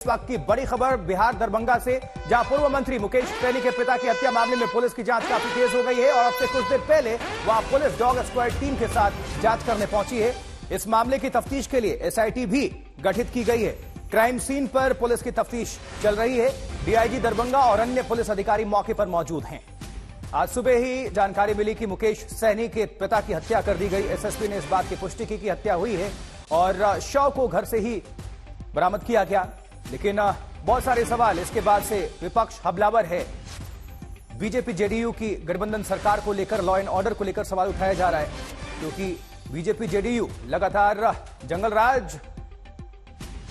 इस वक्त की बड़ी खबर बिहार दरभंगा से, जहां पूर्व मंत्री मुकेश सहनी के पिता की हत्या मामले में पुलिस की जांच काफी तेज हो गई है और अब से कुछ देर पहले वहां पुलिस डॉग स्क्वाड टीम के साथ जांच करने पहुंची है। इस मामले की तफ्तीश के लिए एसआईटी भी गठित की गई है। क्राइम सीन पर पुलिस की तफ्तीश चल रही है। डीआईजी दरभंगा और अन्य पुलिस अधिकारी मौके पर मौजूद हैं। आज सुबह ही जानकारी मिली कि मुकेश सहनी के पिता की हत्या कर दी गई। एसएसपी ने इस बात की पुष्टि की कि हत्या हुई है और शव को घर से ही बरामद किया गया। लेकिन बहुत सारे सवाल इसके बाद से विपक्ष हमलावर है। बीजेपी जेडीयू की गठबंधन सरकार को लेकर, लॉ एंड ऑर्डर को लेकर सवाल उठाया जा रहा है, क्योंकि बीजेपी जेडीयू लगातार जंगलराज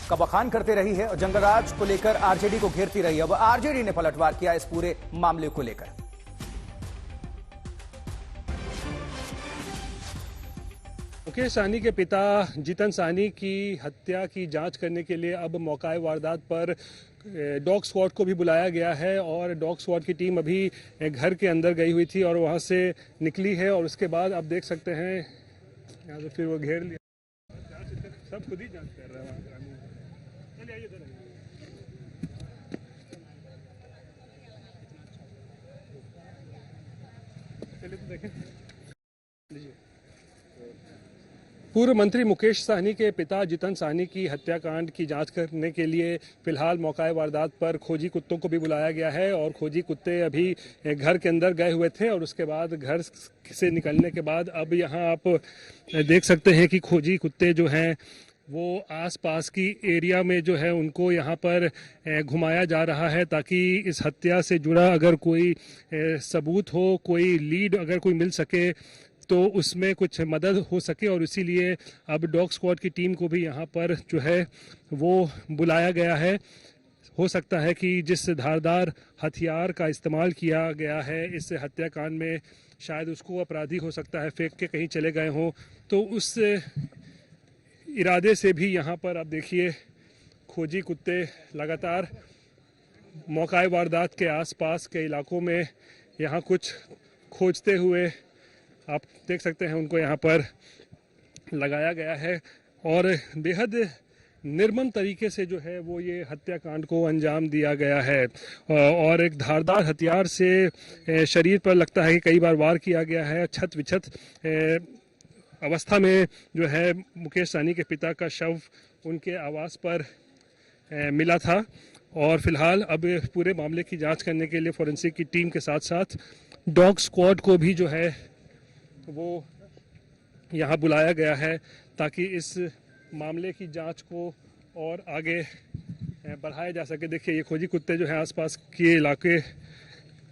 का बखान करते रही है और जंगलराज को लेकर आरजेडी को घेरती रही है। अब आरजेडी ने पलटवार किया इस पूरे मामले को लेकर। मुकेश सहनी के पिता जितन सहनी की हत्या की जांच करने के लिए अब मौका वारदात पर डॉग स्क्वाड को भी बुलाया गया है और डॉग स्क्वाड की टीम अभी घर के अंदर गई हुई थी और वहां से निकली है और उसके बाद आप देख सकते हैं यहाँ से फिर वो घेर लिया। सब खुद ही जांच कर रहे हैं। चलिए आइए इधर चलिए तो देखें। लीजिए। पूर्व मंत्री मुकेश सहनी के पिता जितन सहनी की हत्याकांड की जांच करने के लिए फिलहाल मौका वारदात पर खोजी कुत्तों को भी बुलाया गया है और खोजी कुत्ते अभी घर के अंदर गए हुए थे और उसके बाद घर से निकलने के बाद अब यहां आप देख सकते हैं कि खोजी कुत्ते जो हैं वो आसपास की एरिया में जो है उनको यहाँ पर घुमाया जा रहा है ताकि इस हत्या से जुड़ा अगर कोई सबूत हो, कोई लीड अगर कोई मिल सके तो उसमें कुछ मदद हो सके और इसीलिए अब डॉग स्क्वाड की टीम को भी यहाँ पर जो है वो बुलाया गया है। हो सकता है कि जिस धारदार हथियार का इस्तेमाल किया गया है इस हत्याकांड में शायद उसको अपराधी हो सकता है फेंक के कहीं चले गए हों, तो उस इरादे से भी यहाँ पर आप देखिए खोजी कुत्ते लगातार मौका वारदात के आसपास के इलाकों में यहाँ कुछ खोजते हुए आप देख सकते हैं उनको यहाँ पर लगाया गया है और बेहद निर्मम तरीके से जो है वो ये हत्याकांड को अंजाम दिया गया है और एक धारदार हथियार से शरीर पर लगता है कि कई बार वार किया गया है। छत विछत अवस्था में जो है मुकेश सहनी के पिता का शव उनके आवास पर मिला था और फिलहाल अब पूरे मामले की जांच करने के लिए फोरेंसिक की टीम के साथ साथ डॉग स्क्वाड को भी जो है वो यहाँ बुलाया गया है ताकि इस मामले की जांच को और आगे बढ़ाया जा सके। देखिए ये खोजी कुत्ते जो है आसपास के इलाके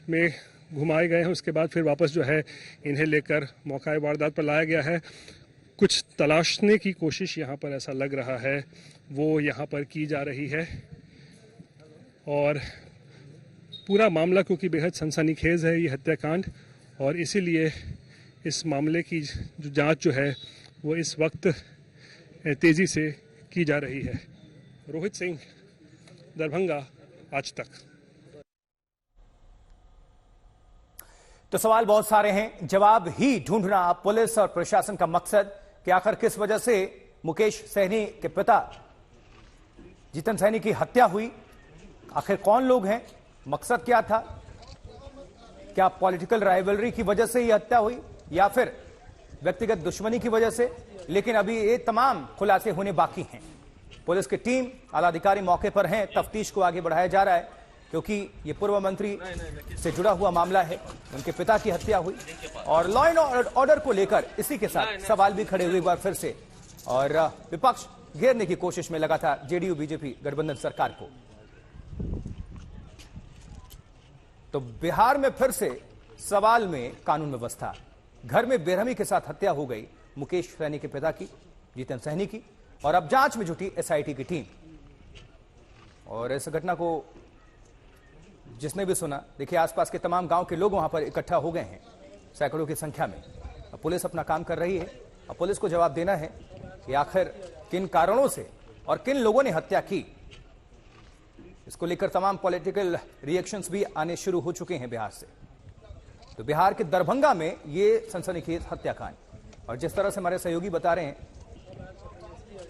में घुमाए गए हैं, उसके बाद फिर वापस जो है इन्हें लेकर मौका वारदात पर लाया गया है। कुछ तलाशने की कोशिश यहाँ पर ऐसा लग रहा है वो यहाँ पर की जा रही है और पूरा मामला क्योंकि बेहद सनसनीखेज है ये हत्याकांड और इसीलिए इस मामले की जो जांच जो है वो इस वक्त तेजी से की जा रही है। रोहित सिंह, दरभंगा, आज तक। तो सवाल बहुत सारे हैं, जवाब ही ढूंढना पुलिस और प्रशासन का मकसद कि आखिर किस वजह से मुकेश सहनी के पिता जितन सहनी की हत्या हुई। आखिर कौन लोग हैं, मकसद क्या था, क्या पॉलिटिकल राइवलरी की वजह से ये हत्या हुई या फिर व्यक्तिगत दुश्मनी की वजह से। लेकिन अभी ये तमाम खुलासे होने बाकी हैं। पुलिस की टीम, आला अधिकारी मौके पर हैं, तफ्तीश को आगे बढ़ाया जा रहा है क्योंकि ये पूर्व मंत्री से जुड़ा हुआ मामला है। उनके पिता की हत्या हुई और लॉ एंड ऑर्डर को लेकर इसी के साथ सवाल भी खड़े हुए एक बार फिर से और विपक्ष घेरने की कोशिश में लगा था जेडीयू बीजेपी गठबंधन सरकार को। तो बिहार में फिर से सवाल में कानून व्यवस्था। घर में बेरहमी के साथ हत्या हो गई मुकेश सहनी के पिता की, जितन सहनी की, और अब जांच में जुटी एसआईटी की टीम। और इस घटना को जिसने भी सुना, देखिए आसपास के तमाम गांव के लोग वहां पर इकट्ठा हो गए हैं सैकड़ों की संख्या में। अब पुलिस अपना काम कर रही है। अब पुलिस को जवाब देना है कि आखिर किन कारणों से और किन लोगों ने हत्या की। इसको लेकर तमाम पॉलिटिकल रिएक्शंस भी आने शुरू हो चुके हैं बिहार से। तो बिहार के दरभंगा में ये सनसनीखेज हत्याकांड और जिस तरह से हमारे सहयोगी बता रहे हैं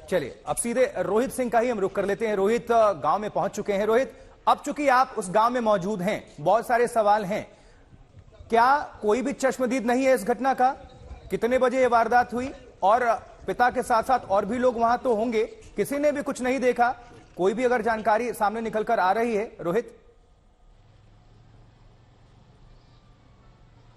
चलिए अब सीधे रोहित सिंह का ही हम रुख कर लेते हैं। रोहित गांव में पहुंच चुके हैं। रोहित, अब चूंकि आप उस गांव में मौजूद हैं, बहुत सारे सवाल हैं, क्या कोई भी चश्मदीद नहीं है इस घटना का? कितने बजे ये वारदात हुई? और पिता के साथ साथ और भी लोग वहां तो होंगे, किसी ने भी कुछ नहीं देखा? कोई भी अगर जानकारी सामने निकलकर आ रही है रोहित?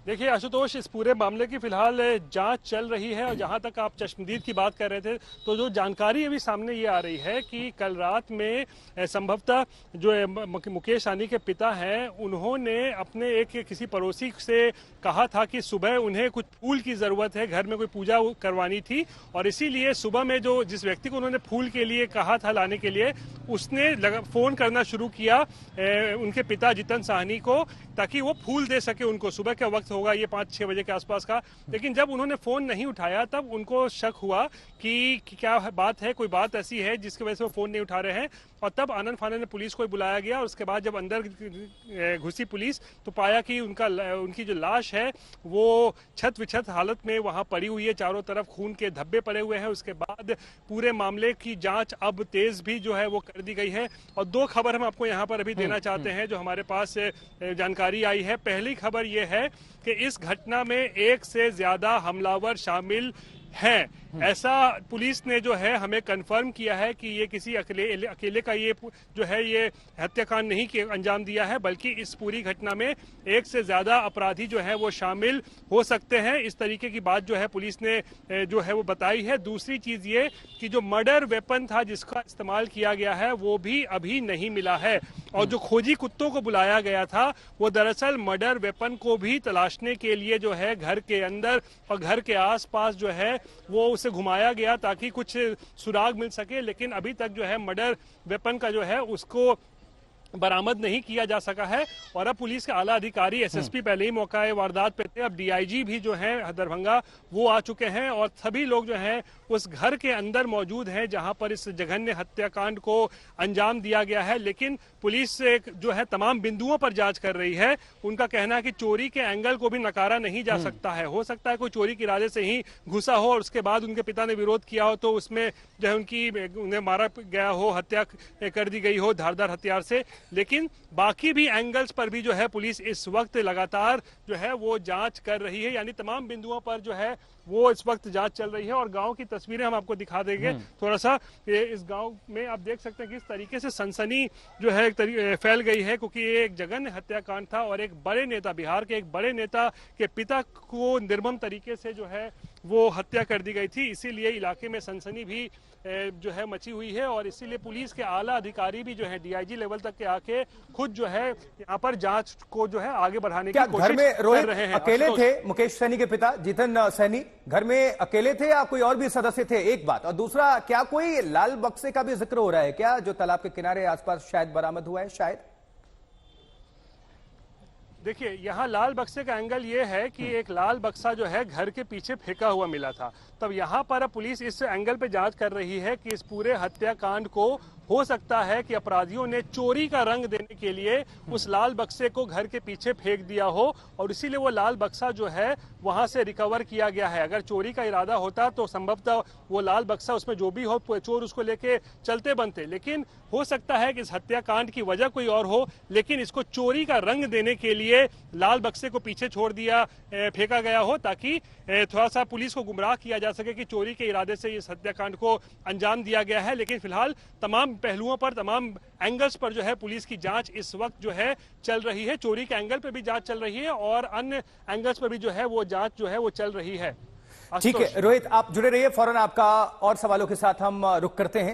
देखिए आशुतोष, इस पूरे मामले की फिलहाल जांच चल रही है और जहां तक आप चश्मदीद की बात कर रहे थे, तो जो जानकारी अभी सामने ये आ रही है कि कल रात में संभवतः जो मुकेश सहनी के पिता हैं, उन्होंने अपने एक किसी पड़ोसी से कहा था कि सुबह उन्हें कुछ फूल की जरूरत है, घर में कोई पूजा करवानी थी, और इसीलिए सुबह में जो जिस व्यक्ति को उन्होंने फूल के लिए कहा था लाने के लिए, उसने फोन करना शुरू किया उनके पिता जितन सहनी को, ताकि वो फूल दे सके उनको। सुबह का वक्त होगा ये 5-6 बजे के आसपास का। लेकिन जब उन्होंने फोन नहीं उठाया तब उनको शक हुआ कि क्या बात है, कोई बात ऐसी है जिसकी वजह से वो फोन नहीं उठा रहे हैं, और तब आनन फानन में पुलिस को बुलाया गया। और उसके बाद जब अंदर घुसी पुलिस तो पाया कि उनकी जो लाश है वो छत विछत हालत में वहां पड़ी हुई है, चारों तरफ खून के धब्बे पड़े हुए हैं। उसके बाद पूरे मामले की जांच अब तेज भी जो है वो कर दी गई है। और 2 खबर हम आपको यहाँ पर अभी देना चाहते हैं जो हमारे पास जानकारी आई है। पहली खबर ये है कि इस घटना में 1 से ज्यादा हमलावर शामिल हैं। ऐसा पुलिस ने जो है हमें कंफर्म किया है कि ये किसी अकेले का ये जो है ये हत्याकांड नहीं अंजाम दिया है, बल्कि इस पूरी घटना में 1 से ज्यादा अपराधी जो है वो शामिल हो सकते हैं। इस तरीके की बात जो है पुलिस ने जो है वो बताई है। दूसरी चीज ये कि जो मर्डर वेपन था जिसका इस्तेमाल किया गया है वो भी अभी नहीं मिला है, और जो खोजी कुत्तों को बुलाया गया था वो दरअसल मर्डर वेपन को भी तलाशने के लिए जो है घर के अंदर और घर के आसपास जो है वो उसे घुमाया गया ताकि कुछ सुराग मिल सके। लेकिन अभी तक जो है मर्डर वेपन का जो है उसको बरामद नहीं किया जा सका है। और अब पुलिस के आला अधिकारी एसएसपी पहले ही मौका वारदात पे थे, अब डीआईजी भी जो है दरभंगा वो आ चुके हैं, और सभी लोग जो हैं उस घर के अंदर मौजूद हैं जहां पर इस जघन्य हत्याकांड को अंजाम दिया गया है। लेकिन पुलिस जो है तमाम बिंदुओं पर जांच कर रही है। उनका कहना है कि चोरी के एंगल को भी नकारा नहीं जा सकता है। हो सकता है कोई चोरी के इरादे से ही घुसा हो और उसके बाद उनके पिता ने विरोध किया हो तो उसमें जो है उन्हें मारा गया हो, हत्या कर दी गई हो धारदार हथियार से। लेकिन बाकी भी एंगल्स पर भी जो है पुलिस इस वक्त लगातार जो है वो जांच कर रही है, यानी तमाम बिंदुओं पर जो है वो इस वक्त जांच चल रही है। और गांव की तस्वीरें हम आपको दिखा देंगे थोड़ा सा। इस गांव में आप देख सकते हैं कि इस तरीके से सनसनी जो है फैल गई है, क्योंकि ये एक जघन्य हत्याकांड था और एक बड़े नेता, बिहार के एक बड़े नेता के पिता को निर्मम तरीके से जो है वो हत्या कर दी गई थी। इसीलिए इलाके में सनसनी भी जो है मची हुई है, और इसीलिए पुलिस के आला अधिकारी भी जो है डीआईजी लेवल तक के आके खुद जो है यहाँ पर जांच को जो है आगे बढ़ाने की कोशिश घर में रोहित कर रहे हैं। अकेले थे मुकेश सहनी के पिता जितन सहनी, घर में अकेले थे या कोई और भी सदस्य थे? एक बात। और दूसरा, क्या कोई लाल बक्से का भी जिक्र हो रहा है क्या, जो तालाब के किनारे आसपास शायद बरामद हुआ है? शायद देखिए यहाँ लाल बक्से का एंगल ये है कि एक लाल बक्सा जो है घर के पीछे फेंका हुआ मिला था। तब यहाँ पर अब पुलिस इस एंगल पे जांच कर रही है कि इस पूरे हत्याकांड को हो सकता है कि अपराधियों ने चोरी का रंग देने के लिए उस लाल बक्से को घर के पीछे फेंक दिया हो, और इसीलिए वो लाल बक्सा जो है वहां से रिकवर किया गया है। अगर चोरी का इरादा होता तो संभवतः वो लाल बक्सा उसमें जो भी हो चोर उसको लेके चलते बनते। लेकिन हो सकता है कि इस हत्याकांड की वजह कोई और हो, लेकिन इसको चोरी का रंग देने के लिए लाल बक्से को पीछे छोड़ दिया, फेंका गया हो, ताकि थोड़ा सा पुलिस को गुमराह किया जा सके कि चोरी के इरादे से इस हत्याकांड को अंजाम दिया गया है। लेकिन फिलहाल तमाम पहलुओं पर, तमाम एंगल्स पर जो है पुलिस की जांच इस वक्त जो है चल रही है। चोरी के एंगल पर भी जांच चल रही है और अन्य एंगल्स पर भी जो है वो जांच जो है वो चल रही है। ठीक है रोहित, आप जुड़े रहिए, फौरन आपका और सवालों के साथ हम रुक करते हैं।